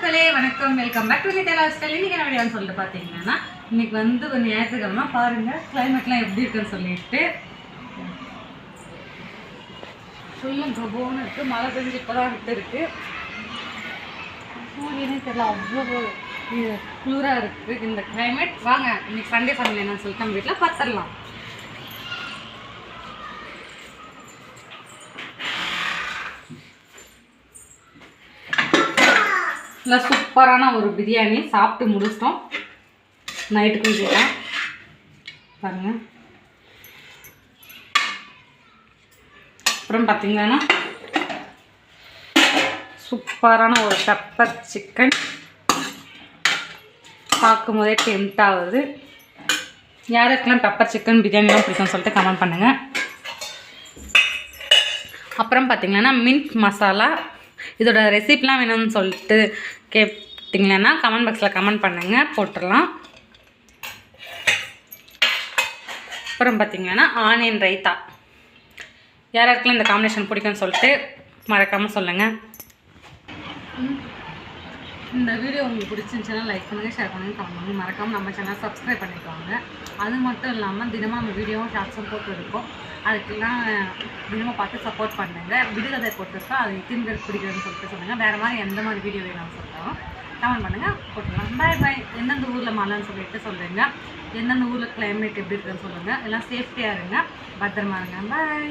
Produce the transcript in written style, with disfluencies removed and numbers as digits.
மக்களே வணக்கம், welcome back to Nithya life style. இன்னைக்கு என்ன வீடியோன்னு சொல்லிட்டு பார்த்தீங்கன்னா, இன்னைக்கு வந்து ஒரு ஞாயிற்றுக்கிழமை பாருங்க கிளைமேட்லாம் எப்படி இருக்குன்னு சொல்லிட்டு ஃபுல்லும் கபோன்னு இருக்கு. மழை பெஞ்சு இப்போதான் விட்டு இருக்கு. சூரியனே தெரியல, அவ்வளோ குளிராக இருக்கு இந்த கிளைமேட். வாங்க இன்னைக்கு சண்டே ஃபேமிலி என்னன்னு சொல்லிட்டு நம்ம வீட்டில் பார்த்துடலாம். நல்லா சூப்பரான ஒரு பிரியாணி சாப்பிட்டு முடிச்சிட்டோம். நைட்டுக்கும் இதுதான் பாருங்க. அப்புறம் பார்த்தீங்கன்னா சூப்பரான ஒரு பெப்பர் சிக்கன். பார்க்கும் போதே டெம்ட் ஆகுது. யாருக்கெல்லாம் பெப்பர் சிக்கன் பிரியாணிலாம் பிடிக்கும்னு சொல்லிட்டு கமெண்ட் பண்ணுங்கள். அப்புறம் பார்த்தீங்கன்னா மின்ட் மசாலா, இதோட ரெசிபிலாம் வேணும்னு சொல்லிட்டு கேட்டிங்கன்னா கமெண்ட் பாக்ஸில் கமெண்ட் பண்ணுங்கள், போட்டுடலாம். அப்புறம் பார்த்திங்கன்னா ஆனியன் ரைத்தா. யாருக்கெல்லாம் இந்த காம்பினேஷன் பிடிக்கும்னு சொல்லிட்டு மறக்காமல் சொல்லுங்கள். இந்த வீடியோ உங்களுக்கு பிடிச்சிருந்துச்சுன்னா லைக் பண்ணுங்கள், ஷேர் பண்ணுங்கள், கமெண்ட் பண்ணுங்கள். மறக்காமல் நம்ம சேனல் சப்ஸ்கிரைப் பண்ணிக்கோங்க. அது மட்டும் இல்லாமல் தினமும் நம்ம வீடியோவும் ஷார்ட்ஸும் போட்டுருக்கோம். அதுக்கெல்லாம் தினமும் பார்த்து சப்போர்ட் பண்ணுங்கள். விடுகதை போட்டிருக்கோம், அது எத்தனை பேர் பிடிக்குதுன்னு சொல்லிட்டு சொல்லுங்கள். வேறு மாதிரி எந்த மாதிரி வீடியோ வேணும்னு சொல்லிட்டாலும் கமெண்ட் பண்ணுங்கள், போட்டுக்கலாம். பாய் பாய். எந்தெந்த ஊரில் மழைன்னு சொல்லிட்டு சொல்லுங்கள், எந்தெந்த ஊரில் கிளைமேட் எப்படி இருக்குன்னு சொல்லுங்கள். எல்லாம் சேஃப்டியாக இருங்க, பத்திரமா இருங்க. பாய்.